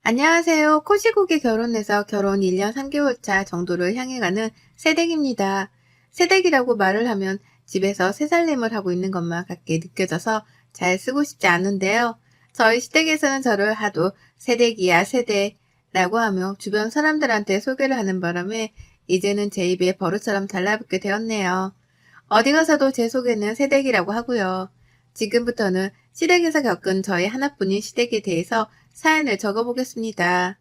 안녕하세요. 코시국에 결혼해서 결혼 1년 3개월 차 정도를 향해 가는 새댁입니다. 새댁이라고 말을 하면 집에서 새살림을 하고 있는 것만 같게 느껴져서 잘 쓰고 싶지 않은데요. 저희 시댁에서는 저를 하도 새댁이야 새댁라고 하며 주변 사람들한테 소개를 하는 바람에 이제는 제 입에 버릇처럼 달라붙게 되었네요. 어디 가서도 제 소개는 새댁이라고 하고요. 지금부터는 시댁에서 겪은 저희 하나뿐인 시댁에 대해서 사연을 적어보겠습니다.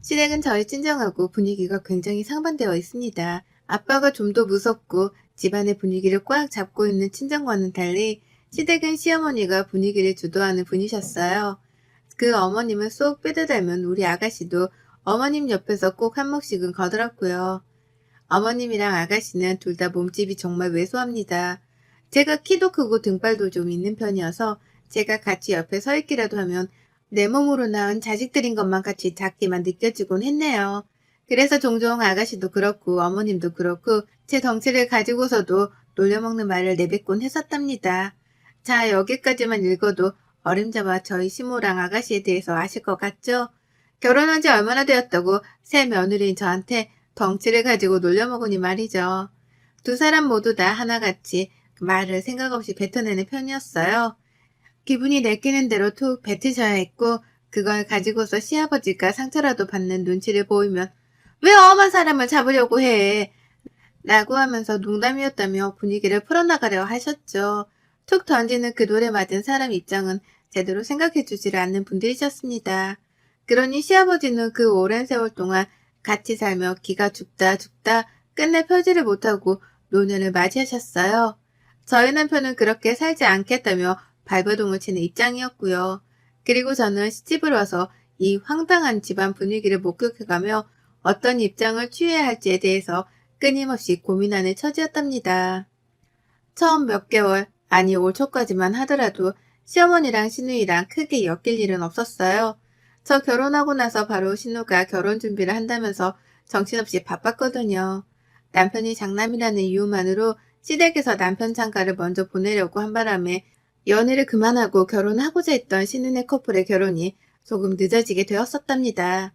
시댁은 저희 친정하고 분위기가 굉장히 상반되어 있습니다. 아빠가 좀 더 무섭고 집안의 분위기를 꽉 잡고 있는 친정과는 달리 시댁은 시어머니가 분위기를 주도하는 분이셨어요. 그 어머님은 쏙 빼드닮은 우리 아가씨도 어머님 옆에서 꼭 한 몫씩은 거들었고요. 어머님이랑 아가씨는 둘 다 몸집이 정말 왜소합니다. 제가 키도 크고 등발도 좀 있는 편이어서 제가 같이 옆에 서 있기라도 하면 내 몸으로 낳은 자식들인 것만 같이 작게만 느껴지곤 했네요. 그래서 종종 아가씨도 그렇고 어머님도 그렇고 제 덩치를 가지고서도 놀려먹는 말을 내뱉곤 했었답니다. 자, 여기까지만 읽어도 어림잡아 저희 시모랑 아가씨에 대해서 아실 것 같죠? 결혼한 지 얼마나 되었다고 새 며느리인 저한테 덩치를 가지고 놀려먹으니 말이죠. 두 사람 모두 다 하나같이 말을 생각 없이 뱉어내는 편이었어요. 기분이 내키는 대로 툭 뱉으셔야 했고 그걸 가지고서 시아버지가 상처라도 받는 눈치를 보이면 왜 엄한 사람을 잡으려고 해? 라고 하면서 농담이었다며 분위기를 풀어나가려 하셨죠. 툭 던지는 그 돌에 맞은 사람 입장은 제대로 생각해주지를 않는 분들이셨습니다. 그러니 시아버지는 그 오랜 세월 동안 같이 살며 기가 죽다 죽다 끝내 펴지를 못하고 노년을 맞이하셨어요. 저희 남편은 그렇게 살지 않겠다며 발버둥을 치는 입장이었고요. 그리고 저는 시집을 와서 이 황당한 집안 분위기를 목격해가며 어떤 입장을 취해야 할지에 대해서 끊임없이 고민하는 처지였답니다. 처음 몇 개월, 아니 올 초까지만 하더라도 시어머니랑 시누이랑 크게 엮일 일은 없었어요. 저 결혼하고 나서 바로 신우가 결혼 준비를 한다면서 정신없이 바빴거든요. 남편이 장남이라는 이유만으로 시댁에서 남편 장가를 먼저 보내려고 한 바람에 연애를 그만하고 결혼하고자 했던 신우네 커플의 결혼이 조금 늦어지게 되었었답니다.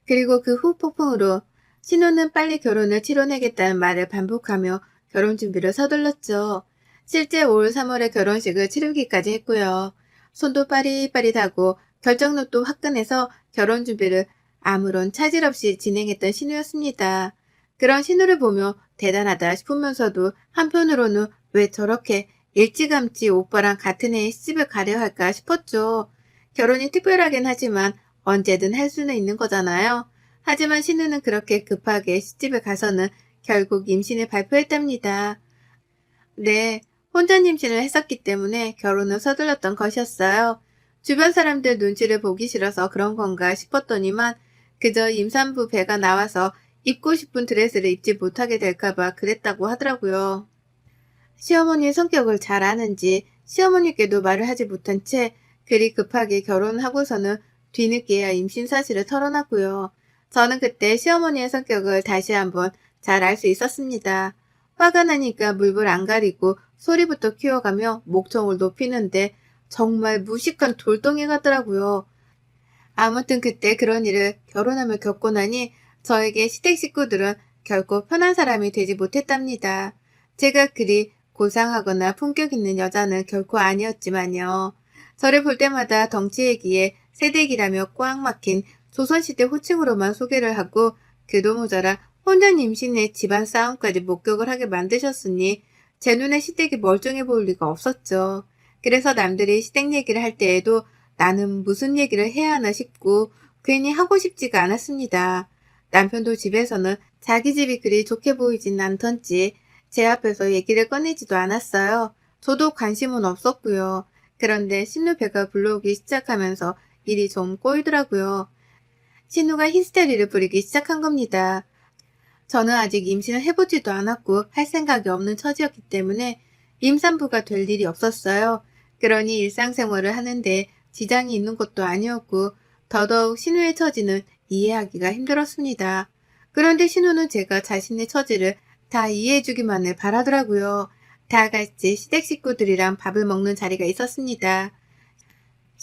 그리고 그 후 폭풍으로 신우는 빨리 결혼을 치러내겠다는 말을 반복하며 결혼 준비를 서둘렀죠. 실제 올 3월에 결혼식을 치르기까지 했고요. 손도 빠릿빠릿하고 결정력도 화끈해서 결혼 준비를 아무런 차질 없이 진행했던 신우였습니다. 그런 신우를 보며 대단하다 싶으면서도 한편으로는 왜 저렇게 일찌감치 오빠랑 같은 해에 시집을 가려 할까 싶었죠. 결혼이 특별하긴 하지만 언제든 할 수는 있는 거잖아요. 하지만 신우는 그렇게 급하게 시집에 가서는 결국 임신을 발표했답니다. 네, 혼전 임신을 했었기 때문에 결혼을 서둘렀던 것이었어요. 주변 사람들 눈치를 보기 싫어서 그런 건가 싶었더니만 그저 임산부 배가 나와서 입고 싶은 드레스를 입지 못하게 될까봐 그랬다고 하더라고요. 시어머니의 성격을 잘 아는지 시어머니께도 말을 하지 못한 채 그리 급하게 결혼하고서는 뒤늦게야 임신 사실을 털어놨고요. 저는 그때 시어머니의 성격을 다시 한번 잘 알 수 있었습니다. 화가 나니까 물불 안 가리고 소리부터 키워가며 목청을 높이는데 정말 무식한 돌덩이 같더라고요. 아무튼 그때 그런 일을 결혼하며 겪고 나니 저에게 시댁 식구들은 결코 편한 사람이 되지 못했답니다. 제가 그리 고상하거나 품격 있는 여자는 결코 아니었지만요. 저를 볼 때마다 덩치 얘기에 새댁이라며 꽉 막힌 조선시대 호칭으로만 소개를 하고 그도 모자라 혼전 임신의 집안 싸움까지 목격을 하게 만드셨으니 제 눈에 시댁이 멀쩡해 보일 리가 없었죠. 그래서 남들이 시댁 얘기를 할 때에도 나는 무슨 얘기를 해야 하나 싶고 괜히 하고 싶지가 않았습니다. 남편도 집에서는 자기 집이 그리 좋게 보이진 않던지 제 앞에서 얘기를 꺼내지도 않았어요. 저도 관심은 없었고요. 그런데 신우 배가 불러오기 시작하면서 일이 좀 꼬이더라고요. 신우가 히스테리를 부리기 시작한 겁니다. 저는 아직 임신을 해보지도 않았고 할 생각이 없는 처지였기 때문에 임산부가 될 일이 없었어요. 그러니 일상생활을 하는데 지장이 있는 것도 아니었고 더더욱 신우의 처지는 이해하기가 힘들었습니다. 그런데 신우는 제가 자신의 처지를 다 이해해주기만을 바라더라고요. 다 같이 시댁 식구들이랑 밥을 먹는 자리가 있었습니다.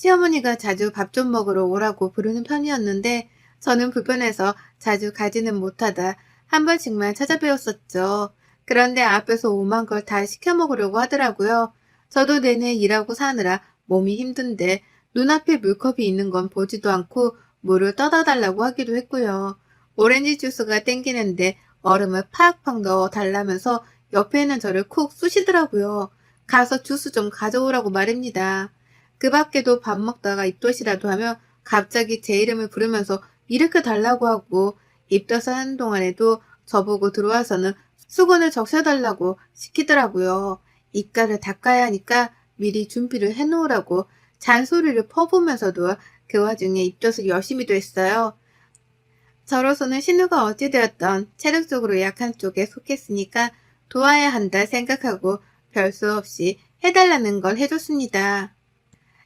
시어머니가 자주 밥 좀 먹으러 오라고 부르는 편이었는데 저는 불편해서 자주 가지는 못하다 한 번씩만 찾아뵈었었죠. 그런데 앞에서 오만 걸 다 시켜 먹으려고 하더라고요. 저도 내내 일하고 사느라 몸이 힘든데 눈앞에 물컵이 있는 건 보지도 않고 물을 떠다 달라고 하기도 했고요. 오렌지 주스가 땡기는데 얼음을 팍팍 넣어 달라면서 옆에 있는 저를 쿡 쑤시더라고요. 가서 주스 좀 가져오라고 말입니다. 그 밖에도 밥 먹다가 입덧이라도 하면 갑자기 제 이름을 부르면서 일으켜 달라고 하고 입덧을 하는 동안에도 저보고 들어와서는 수건을 적셔달라고 시키더라고요. 입가를 닦아야 하니까 미리 준비를 해놓으라고 잔소리를 퍼보면서도 그 와중에 입덧을 열심히도 했어요. 저로서는 신우가 어찌되었던 체력적으로 약한 쪽에 속했으니까 도와야 한다 생각하고 별 수 없이 해달라는 걸 해줬습니다.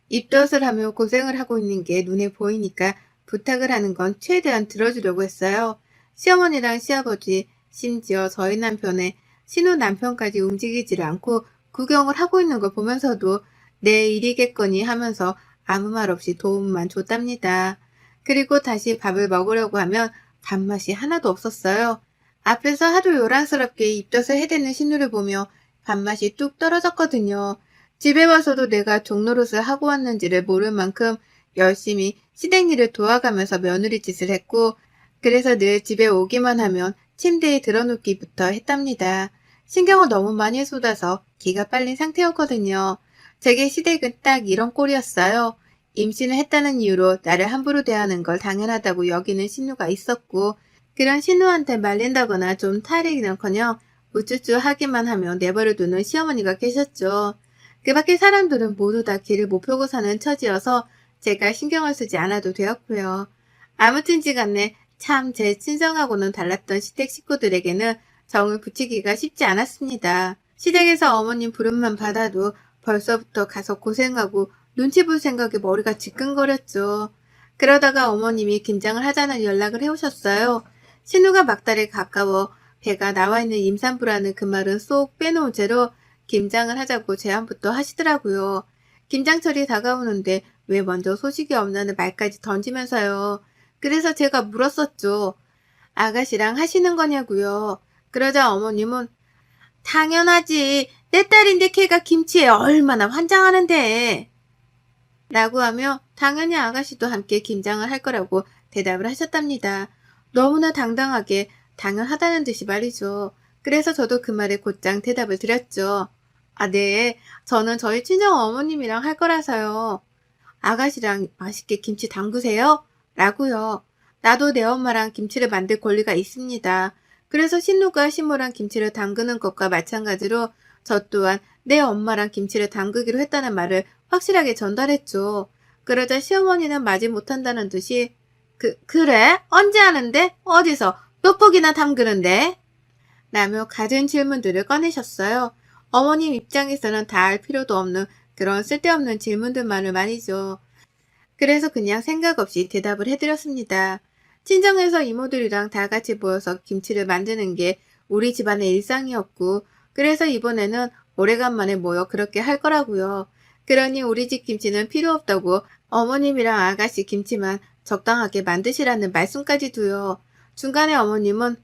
입덧을 하며 고생을 하고 있는 게 눈에 보이니까 부탁을 하는 건 최대한 들어주려고 했어요. 시어머니랑 시아버지, 심지어 저희 남편의 신우 남편까지 움직이지를 않고 구경을 하고 있는 걸 보면서도 내 일이겠거니 하면서 아무 말 없이 도움만 줬답니다. 그리고 다시 밥을 먹으려고 하면 밥맛이 하나도 없었어요. 앞에서 하도 요란스럽게 입덧을 해대는 신우를 보며 밥맛이 뚝 떨어졌거든요. 집에 와서도 내가 종노릇을 하고 왔는지를 모를 만큼 열심히 시댁일을 도와가면서 며느리 짓을 했고 그래서 늘 집에 오기만 하면 침대에 들어눕기부터 했답니다. 신경을 너무 많이 쏟아서 기가 빨린 상태였거든요. 제게 시댁은 딱 이런 꼴이었어요. 임신을 했다는 이유로 나를 함부로 대하는 걸 당연하다고 여기는 신우가 있었고 그런 신우한테 말린다거나 좀 타이르기는커녕 우쭈쭈 하기만 하며 내버려두는 시어머니가 계셨죠. 그 밖의 사람들은 모두 다 길을 못 펴고 사는 처지여서 제가 신경을 쓰지 않아도 되었고요. 아무튼지간에 참 제 친정하고는 달랐던 시댁 식구들에게는 정을 붙이기가 쉽지 않았습니다. 시댁에서 어머님 부름만 받아도 벌써부터 가서 고생하고 눈치 볼 생각에 머리가 지끈거렸죠. 그러다가 어머님이 김장을 하자는 연락을 해오셨어요. 신우가 막달에 가까워 배가 나와 있는 임산부라는 그 말은 쏙 빼놓은 채로 김장을 하자고 제안부터 하시더라고요. 김장철이 다가오는데 왜 먼저 소식이 없나는 말까지 던지면서요. 그래서 제가 물었었죠. 아가씨랑 하시는 거냐고요. 그러자 어머님은 당연하지. 내 딸인데 걔가 김치에 얼마나 환장하는데. 라고 하며 당연히 아가씨도 함께 김장을 할 거라고 대답을 하셨답니다. 너무나 당당하게 당연하다는 듯이 말이죠. 그래서 저도 그 말에 곧장 대답을 드렸죠. 아, 네. 저는 저희 친정 어머님이랑 할 거라서요. 아가씨랑 맛있게 김치 담그세요? 라고요. 나도 내 엄마랑 김치를 만들 권리가 있습니다. 그래서 신우가 신모랑 김치를 담그는 것과 마찬가지로 저 또한 내 엄마랑 김치를 담그기로 했다는 말을 확실하게 전달했죠. 그러자 시어머니는 마지 못한다는 듯이 그래? 언제 하는데? 어디서? 몇 폭이나 담그는데? 라며 갖은 질문들을 꺼내셨어요. 어머님 입장에서는 다 알 필요도 없는 그런 쓸데없는 질문들만을 말이죠. 그래서 그냥 생각 없이 대답을 해드렸습니다. 친정에서 이모들이랑 다 같이 모여서 김치를 만드는 게 우리 집안의 일상이었고 그래서 이번에는 오래간만에 모여 그렇게 할 거라고요. 그러니 우리 집 김치는 필요 없다고 어머님이랑 아가씨 김치만 적당하게 만드시라는 말씀까지 두요. 중간에 어머님은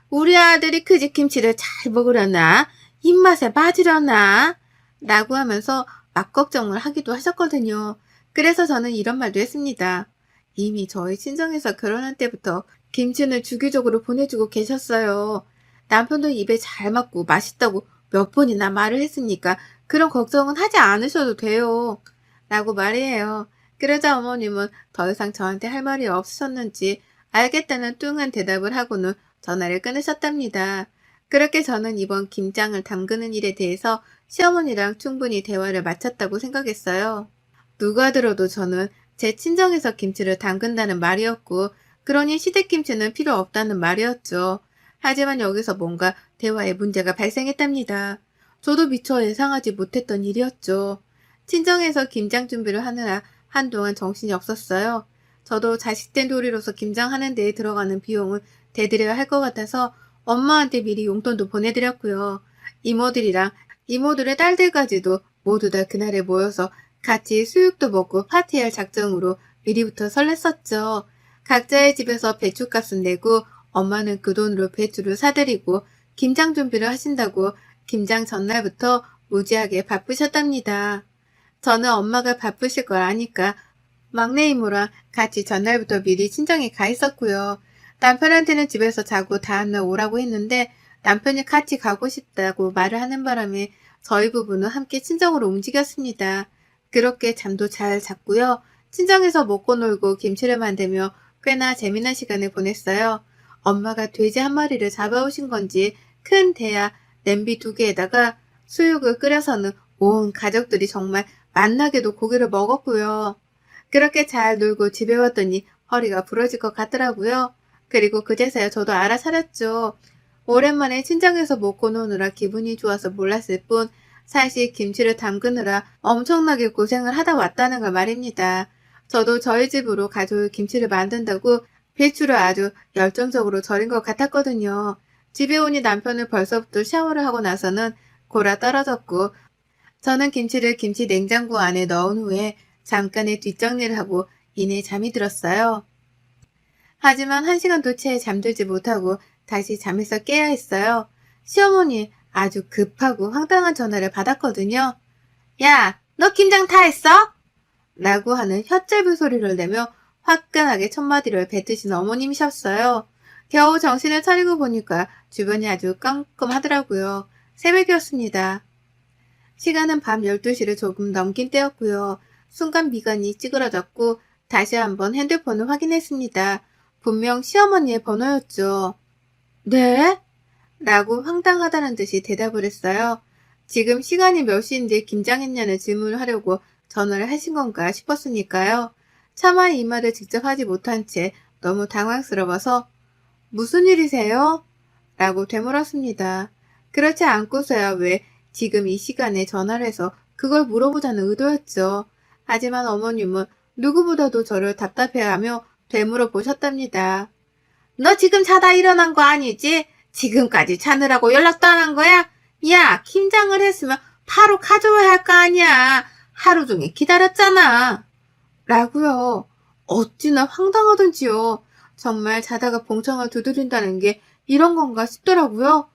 우리 아들이 그 집 김치를 잘 먹으려나? 입맛에 맞으려나? 라고 하면서 막 걱정을 하기도 하셨거든요. 그래서 저는 이런 말도 했습니다. 이미 저희 친정에서 결혼할 때부터 김치는 주기적으로 보내주고 계셨어요. 남편도 입에 잘 맞고 맛있다고 몇 번이나 말을 했으니까 그런 걱정은 하지 않으셔도 돼요. 라고 말이에요. 그러자 어머님은 더 이상 저한테 할 말이 없으셨는지 알겠다는 뚱한 대답을 하고는 전화를 끊으셨답니다. 그렇게 저는 이번 김장을 담그는 일에 대해서 시어머니랑 충분히 대화를 마쳤다고 생각했어요. 누가 들어도 저는 제 친정에서 김치를 담근다는 말이었고 그러니 시댁김치는 필요 없다는 말이었죠. 하지만 여기서 뭔가 대화에 문제가 발생했답니다. 저도 미처 예상하지 못했던 일이었죠. 친정에서 김장 준비를 하느라 한동안 정신이 없었어요. 저도 자식된 도리로서 김장하는 데에 들어가는 비용을 대드려야 할 것 같아서 엄마한테 미리 용돈도 보내드렸고요. 이모들이랑 이모들의 딸들까지도 모두 다 그날에 모여서 같이 수육도 먹고 파티할 작정으로 미리부터 설렜었죠. 각자의 집에서 배추값은 내고 엄마는 그 돈으로 배추를 사드리고 김장 준비를 하신다고 김장 전날부터 무지하게 바쁘셨답니다. 저는 엄마가 바쁘실 걸 아니까 막내 이모랑 같이 전날부터 미리 친정에 가 있었고요. 남편한테는 집에서 자고 다음날 오라고 했는데 남편이 같이 가고 싶다고 말을 하는 바람에 저희 부부는 함께 친정으로 움직였습니다. 그렇게 잠도 잘 잤고요. 친정에서 먹고 놀고 김치를 만들며 꽤나 재미난 시간을 보냈어요. 엄마가 돼지 한 마리를 잡아오신 건지 큰 대야 냄비 2개에다가 수육을 끓여서는 온 가족들이 정말 맛나게도 고기를 먹었고요. 그렇게 잘 놀고 집에 왔더니 허리가 부러질 것 같더라고요. 그리고 그제서야 저도 알아차렸죠. 오랜만에 친정에서 먹고 노느라 기분이 좋아서 몰랐을 뿐 사실 김치를 담그느라 엄청나게 고생을 하다 왔다는 걸 말입니다. 저도 저희 집으로 가져올 김치를 만든다고 배추를 아주 열정적으로 절인 것 같았거든요. 집에 오니 남편은 벌써부터 샤워를 하고 나서는 골아 떨어졌고 저는 김치를 김치 냉장고 안에 넣은 후에 잠깐의 뒷정리를 하고 이내 잠이 들었어요. 하지만 1시간도 채 잠들지 못하고 다시 잠에서 깨야 했어요. 시어머니 아주 급하고 황당한 전화를 받았거든요. 야, 너 김장 다 했어? 라고 하는 혀짧은 소리를 내며 화끈하게 첫마디를 뱉으신 어머님이셨어요. 겨우 정신을 차리고 보니까 주변이 아주 깜깜하더라고요. 새벽이었습니다. 시간은 밤 12시를 조금 넘긴 때였고요. 순간 미간이 찌그러졌고 다시 한번 핸드폰을 확인했습니다. 분명 시어머니의 번호였죠. 네? 라고 황당하다는 듯이 대답을 했어요. 지금 시간이 몇 시인데 김장했냐는 질문을 하려고 전화를 하신 건가 싶었으니까요. 차마 이 말을 직접 하지 못한 채 너무 당황스러워서 무슨 일이세요? 라고 되물었습니다. 그렇지 않고서야 왜 지금 이 시간에 전화를 해서 그걸 물어보자는 의도였죠. 하지만 어머님은 누구보다도 저를 답답해하며 되물어 보셨답니다. 너 지금 자다 일어난 거 아니지? 지금까지 자느라고 연락도 안 한 거야? 야, 김장을 했으면 바로 가져와야 할 거 아니야. 하루 종일 기다렸잖아. 라고요. 어찌나 황당하던지요. 정말 자다가 봉창을 두드린다는 게 이런 건가 싶더라고요.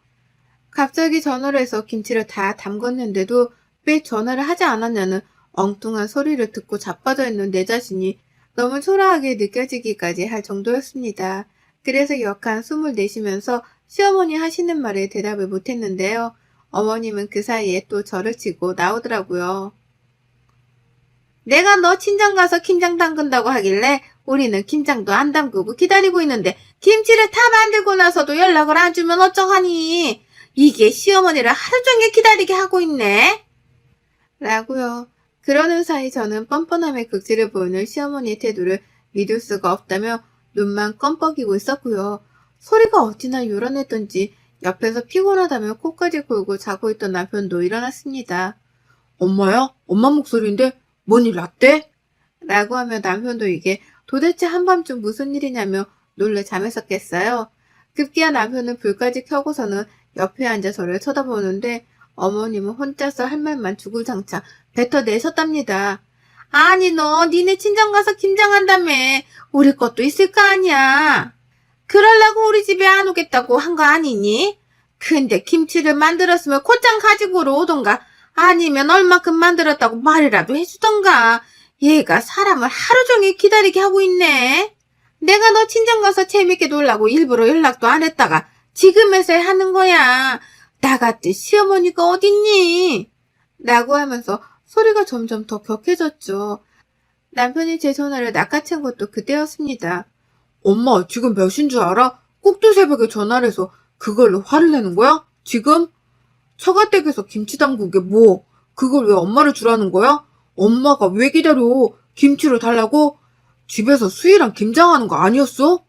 갑자기 전화를 해서 김치를 다 담궜는데도 왜 전화를 하지 않았냐는 엉뚱한 소리를 듣고 자빠져 있는 내 자신이 너무 초라하게 느껴지기까지 할 정도였습니다. 그래서 역한 숨을 내쉬면서 시어머니 하시는 말에 대답을 못했는데요. 어머님은 그 사이에 또 저를 치고 나오더라고요. 내가 너 친정 가서 김장 담근다고 하길래 우리는 김장도 안 담그고 기다리고 있는데 김치를 다 만들고 나서도 연락을 안 주면 어쩌하니? 이게 시어머니를 하루 종일 기다리게 하고 있네. 라고요. 그러는 사이 저는 뻔뻔함의 극치를 보이는 시어머니의 태도를 믿을 수가 없다며 눈만 껌뻑이고 있었고요. 소리가 어찌나 요란했던지 옆에서 피곤하다며 코까지 골고 자고 있던 남편도 일어났습니다. 엄마야? 엄마 목소리인데 뭔 일 났대? 라고 하며 남편도 이게 도대체 한밤중 무슨 일이냐며 놀래 잠에서 깼어요. 급기야 남편은 불까지 켜고서는 옆에 앉아 저를 쳐다보는데 어머님은 혼자서 할 말만 주구장창 뱉어내셨답니다. 아니 너 니네 친정 가서 김장한다며 우리 것도 있을 거 아니야. 그러려고 우리 집에 안 오겠다고 한 거 아니니? 근데 김치를 만들었으면 곧장 가지고 오던가 아니면 얼마큼 만들었다고 말이라도 해주던가. 얘가 사람을 하루 종일 기다리게 하고 있네. 내가 너 친정 가서 재밌게 놀라고 일부러 연락도 안 했다가 지금에서야 하는 거야. 나 같은 시어머니가 어딨니? 라고 하면서 소리가 점점 더 격해졌죠. 남편이 제 전화를 낚아챈 것도 그때였습니다. 엄마 지금 몇 시인 줄 알아? 꼭두 새벽에 전화를 해서 그걸로 화를 내는 거야? 지금? 처가댁에서 김치 담그게 뭐 그걸 왜 엄마를 주라는 거야? 엄마가 왜 기다려? 김치를 달라고? 집에서 수희랑 김장하는 거 아니었어?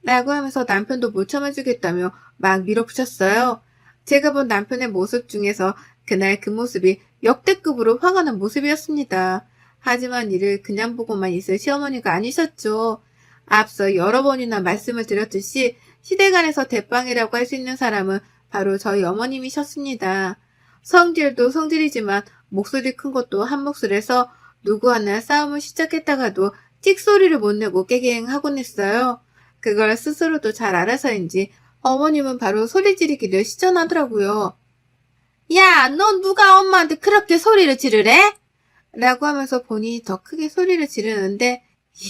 라고 하면서 남편도 못 참아주겠다며 막 밀어붙였어요. 제가 본 남편의 모습 중에서 그날 그 모습이 역대급으로 화가 난 모습이었습니다. 하지만 이를 그냥 보고만 있을 시어머니가 아니셨죠. 앞서 여러 번이나 말씀을 드렸듯이 시댁안에서 대빵이라고 할 수 있는 사람은 바로 저희 어머님이셨습니다. 성질도 성질이지만 목소리 큰 것도 한 몫을 해서 누구 하나 싸움을 시작했다가도 찍소리를 못 내고 깨갱하곤 했어요. 그걸 스스로도 잘 알아서인지 어머님은 바로 소리 지르기를 시전하더라고요. 야, 넌 누가 엄마한테 그렇게 소리를 지르래? 라고 하면서 본인이 더 크게 소리를 지르는데,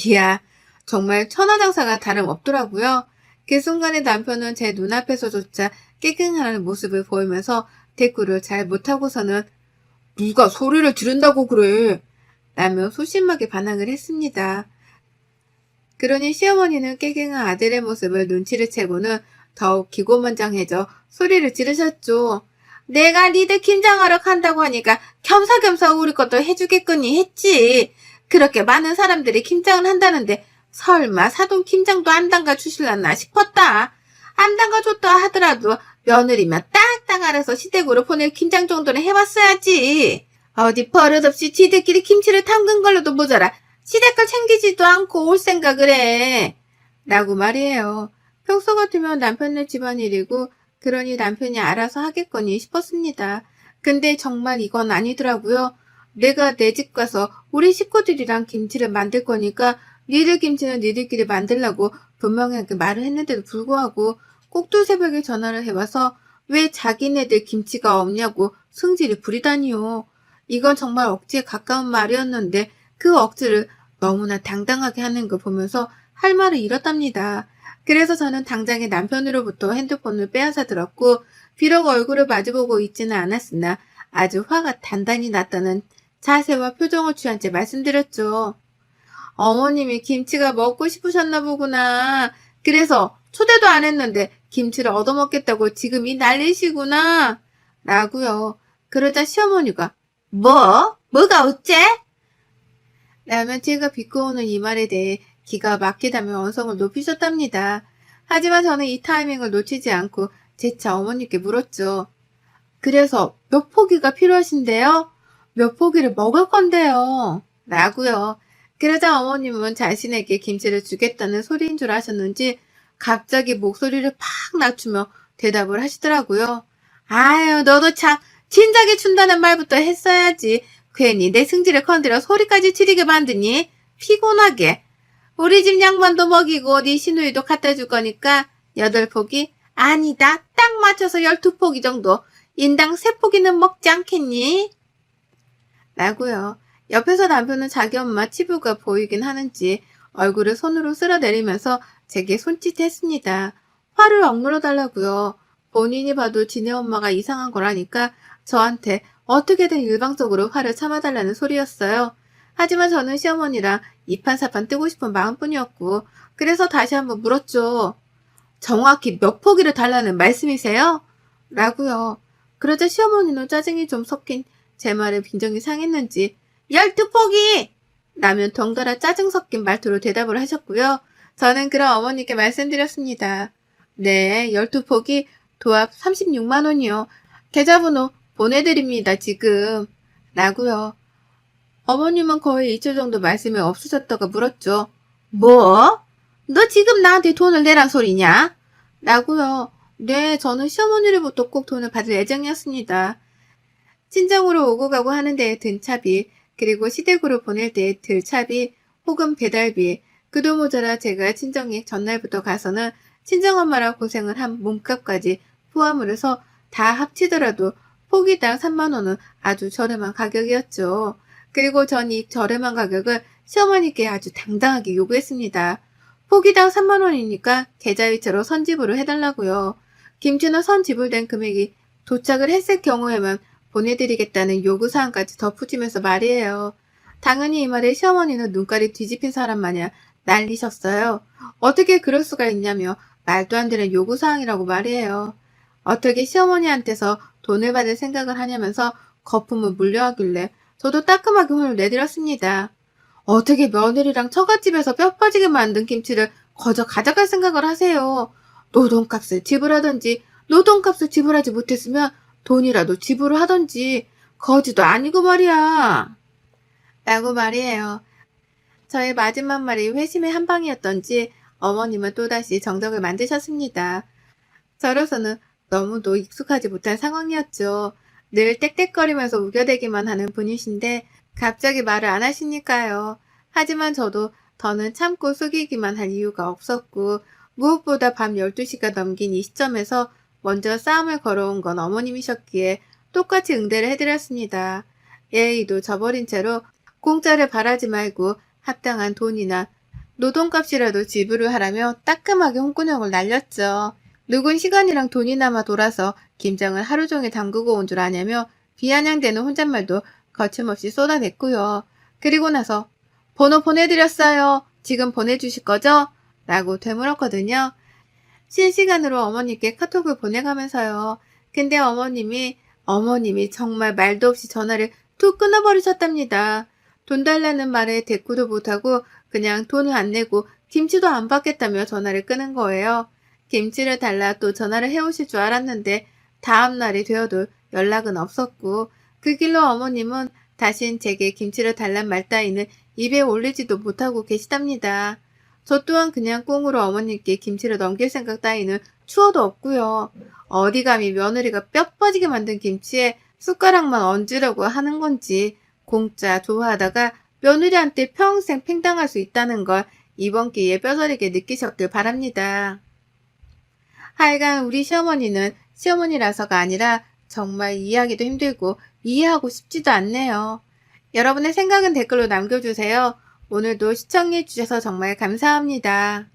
이야, 정말 천하장사가 다름없더라고요. 그 순간에 남편은 제 눈앞에서조차 깨갱하는 모습을 보이면서 대꾸를 잘 못하고서는 누가 소리를 지른다고 그래? 라며 소심하게 반항을 했습니다. 그러니 시어머니는 깨갱한 아들의 모습을 눈치를 채고는 더욱 기고만장해져 소리를 지르셨죠. 내가 니들 김장하러 간다고 하니까 겸사겸사 우리 것도 해주겠거니 했지. 그렇게 많은 사람들이 김장을 한다는데 설마 사돈 김장도 안 담가 주실라나 싶었다. 안 담가 줬다 하더라도 며느리면 딱딱 알아서 시댁으로 보낼 김장 정도는 해봤어야지. 어디 버릇없이 지들끼리 김치를 담근 걸로도 모자라 시댁 걸 챙기지도 않고 올 생각을 해. 라고 말이에요. 평소 같으면 남편네 집안일이고 그러니 남편이 알아서 하겠거니 싶었습니다. 근데 정말 이건 아니더라고요. 내가 내 집 가서 우리 식구들이랑 김치를 만들 거니까 니들 김치는 니들끼리 만들라고 분명하게 말을 했는데도 불구하고 꼭두새벽에 전화를 해와서 왜 자기네들 김치가 없냐고 승질을 부리다니요. 이건 정말 억지에 가까운 말이었는데 그 억지를 너무나 당당하게 하는 걸 보면서 할 말을 잃었답니다. 그래서 저는 당장에 남편으로부터 핸드폰을 빼앗아 들었고 비록 얼굴을 마주보고 있지는 않았으나 아주 화가 단단히 났다는 자세와 표정을 취한 채 말씀드렸죠. 어머님이 김치가 먹고 싶으셨나 보구나. 그래서 초대도 안 했는데 김치를 얻어먹겠다고 지금 이 난리시구나. 라고요. 그러자 시어머니가 뭐가 어째? 라면 제가 비꼬는 이 말에 대해 기가 막히다며 언성을 높이셨답니다. 하지만 저는 이 타이밍을 놓치지 않고 재차 어머니께 물었죠. 그래서 몇 포기가 필요하신데요? 몇 포기를 먹을 건데요? 라고요. 그러자 어머님은 자신에게 김치를 주겠다는 소리인 줄 아셨는지 갑자기 목소리를 팍 낮추며 대답을 하시더라고요. 아유, 너도 참 진작에 준다는 말부터 했어야지. 괜히 내 승질을 건드려 소리까지 지르게 만드니 피곤하게. 우리 집 양반도 먹이고 네 시누이도 갖다 줄 거니까 8포기? 아니다. 딱 맞춰서 12포기 정도. 인당 3포기는 먹지 않겠니? 라고요. 옆에서 남편은 자기 엄마 치부가 보이긴 하는지 얼굴을 손으로 쓸어내리면서 제게 손짓했습니다. 화를 억눌러 달라고요. 본인이 봐도 지네 엄마가 이상한 거라니까 저한테 어떻게든 일방적으로 화를 참아달라는 소리였어요. 하지만 저는 시어머니랑 이판사판 뜨고 싶은 마음뿐이었고 그래서 다시 한번 물었죠. 정확히 몇 포기를 달라는 말씀이세요? 라고요. 그러자 시어머니는 짜증이 좀 섞인 제 말에 빈정이 상했는지 12포기! 라면 덩달아 짜증 섞인 말투로 대답을 하셨고요. 저는 그런 어머니께 말씀드렸습니다. 네, 12포기 도합 36만 원이요. 계좌번호 보내드립니다, 지금. 라고요. 어머님은 거의 2초 정도 말씀이 없으셨다가 물었죠. 뭐? 너 지금 나한테 돈을 내란 소리냐? 라고요. 네, 저는 시어머니로부터 꼭 돈을 받을 예정이었습니다. 친정으로 오고 가고 하는 데에 든 차비, 그리고 시댁으로 보낼 때의 들 차비, 혹은 배달비, 그도 모자라 제가 친정에 전날부터 가서는 친정엄마랑 고생을 한 몸값까지 포함을 해서 다 합치더라도 포기당 3만 원은 아주 저렴한 가격이었죠. 그리고 전 이 저렴한 가격을 시어머니께 아주 당당하게 요구했습니다. 포기당 3만 원이니까 계좌이체로 선지불을 해달라고요. 김치는 선지불된 금액이 도착을 했을 경우에만 보내드리겠다는 요구사항까지 덧붙이면서 말이에요. 당연히 이 말에 시어머니는 눈깔이 뒤집힌 사람 마냥 난리셨어요. 어떻게 그럴 수가 있냐며 말도 안 되는 요구사항이라고 말이에요. 어떻게 시어머니한테서 돈을 받을 생각을 하냐면서 거품을 물려하길래 저도 따끔하게 혼을 내드렸습니다. 어떻게 며느리랑 처갓집에서 뼈 빠지게 만든 김치를 거저 가져갈 생각을 하세요. 노동값을 지불하든지 노동값을 지불하지 못했으면 돈이라도 지불을 하든지 거지도 아니고 말이야. 라고 말이에요. 저의 마지막 말이 회심의 한 방이었던지 어머님은 또다시 정적을 만드셨습니다. 저로서는 너무도 익숙하지 못한 상황이었죠. 늘 떽떽거리면서 우겨대기만 하는 분이신데 갑자기 말을 안 하시니까요. 하지만 저도 더는 참고 속이기만 할 이유가 없었고, 무엇보다 밤 12시가 넘긴 이 시점에서 먼저 싸움을 걸어온 건 어머님이셨기에 똑같이 응대를 해드렸습니다. 예의도 저버린 채로 공짜를 바라지 말고 합당한 돈이나 노동값이라도 지불을 하라며 따끔하게 홍군형을 날렸죠. 누군 시간이랑 돈이 남아 돌아서 김장을 하루 종일 담그고 온 줄 아냐며 비아냥대는 혼잣말도 거침없이 쏟아냈고요. 그리고 나서 번호 보내드렸어요. 지금 보내주실 거죠? 라고 되물었거든요. 실시간으로 어머니께 카톡을 보내가면서요. 근데 어머님이 정말 말도 없이 전화를 툭 끊어버리셨답니다. 돈 달라는 말에 대꾸도 못하고 그냥 돈을 안 내고 김치도 안 받겠다며 전화를 끊은 거예요. 김치를 달라 또 전화를 해오실 줄 알았는데 다음 날이 되어도 연락은 없었고 그 길로 어머님은 다신 제게 김치를 달란 말 따위는 입에 올리지도 못하고 계시답니다. 저 또한 그냥 꽁으로 어머님께 김치를 넘길 생각 따위는 추워도 없고요. 어디 감히 며느리가 뼈 빠지게 만든 김치에 숟가락만 얹으려고 하는 건지 공짜 좋아하다가 며느리한테 평생 팽당할 수 있다는 걸 이번 기회에 뼈저리게 느끼셨길 바랍니다. 하여간 우리 시어머니는 시어머니라서가 아니라 정말 이해하기도 힘들고 이해하고 싶지도 않네요. 여러분의 생각은 댓글로 남겨주세요. 오늘도 시청해주셔서 정말 감사합니다.